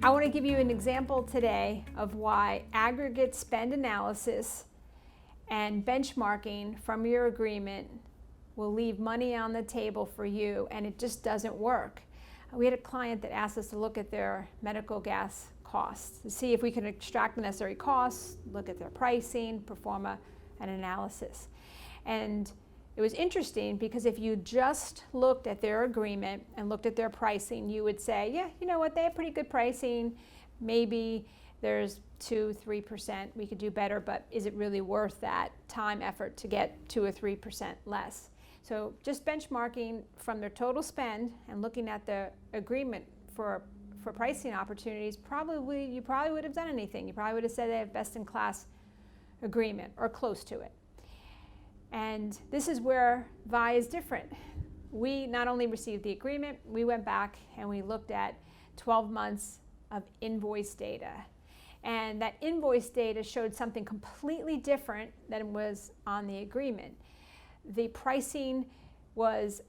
I want to give you an example today of why aggregate spend analysis and benchmarking from your agreement will leave money on the table for you, and it just doesn't work. We had a client that asked us to look at their medical gas costs to see if we can extract the necessary costs, look at their pricing, perform an analysis. And it was interesting because if you just looked at their agreement and looked at their pricing, you would say, yeah, you know what, they have pretty good pricing. Maybe there's 2-3% we could do better, but is it really worth that time, effort to get 2 or 3% less? So just benchmarking from their total spend and looking at the agreement for pricing opportunities, you probably would have done anything. You probably would have said they have best-in-class agreement or close to it. And this is where VIE is different. We not only received the agreement, we went back and we looked at 12 months of invoice data. And that invoice data showed something completely different than was on the agreement. The pricing was,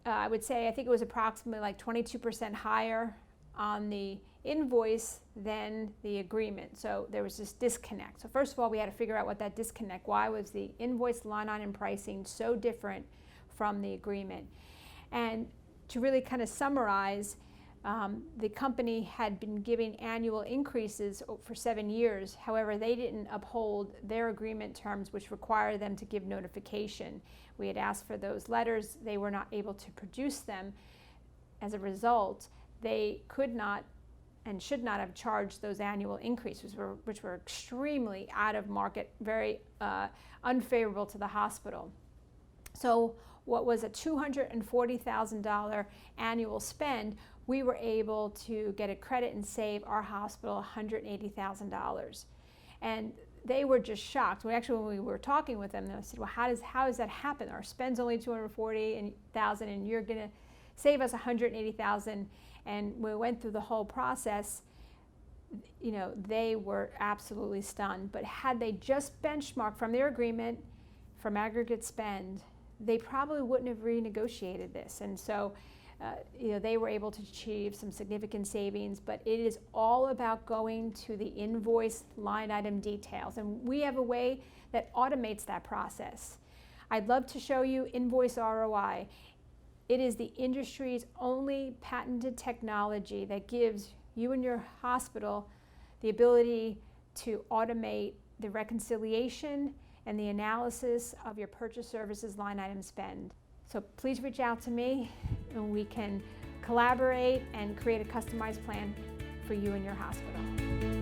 I would say, I think it was approximately like 22% higher on the invoice than the agreement. So there was this disconnect. So first of all, we had to figure out what that disconnect, why was the invoice line item pricing so different from the agreement? And to really kind of summarize, the company had been giving annual increases for 7 years. However, they didn't uphold their agreement terms, which require them to give notification. We had asked for those letters. They were not able to produce them. As a result, they could not and should not have charged those annual increases, which were extremely out of market, very unfavorable to the hospital. So what was a $240,000 annual spend, we were able to get a credit and save our hospital $180,000. And they were just shocked. When we were talking with them, they said, well, how does that happen? Our spend's only $240,000 and you're gonna save us $180,000. And we went through the whole process. You know, they were absolutely stunned. But had they just benchmarked from their agreement, from aggregate spend, they probably wouldn't have renegotiated this. And so, you know, they were able to achieve some significant savings. But it is all about going to the invoice line item details. And we have a way that automates that process. I'd love to show you Invoice ROI. It is the industry's only patented technology that gives you and your hospital the ability to automate the reconciliation and the analysis of your purchase services line item spend. So please reach out to me and we can collaborate and create a customized plan for you and your hospital.